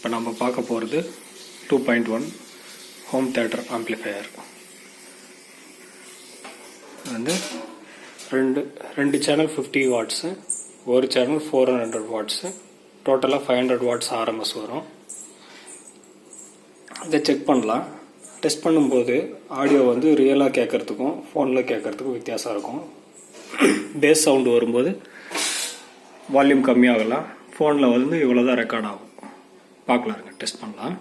இப்போ நம்ம பார்க்க போகிறது 2.1 ஹோம் தியேட்டர் ஆம்ப்ளிஃபையர். வந்து ரெண்டு சேனல் 50 வாட்ஸு, ஒரு சேனல் 400 வாட்ஸு, டோட்டலாக 500 வாட்ஸ் ஆர்எம்எஸ் வரும். இதை செக் பண்ணலாம். டெஸ்ட் பண்ணும்போது ஆடியோ வந்து ரியலாக கேட்குறதுக்கும் ஃபோனில் கேட்குறதுக்கும் வித்தியாசம் இருக்கும். பேஸ் சவுண்டு வரும்போது வால்யூம் கம்மியாகலாம், ஃபோனில் வந்து இவ்வளோ தான் ரெக்கார்ட் ஆகும். பார்க்கலாம், இருங்க டெஸ்ட் பண்ணலாம்.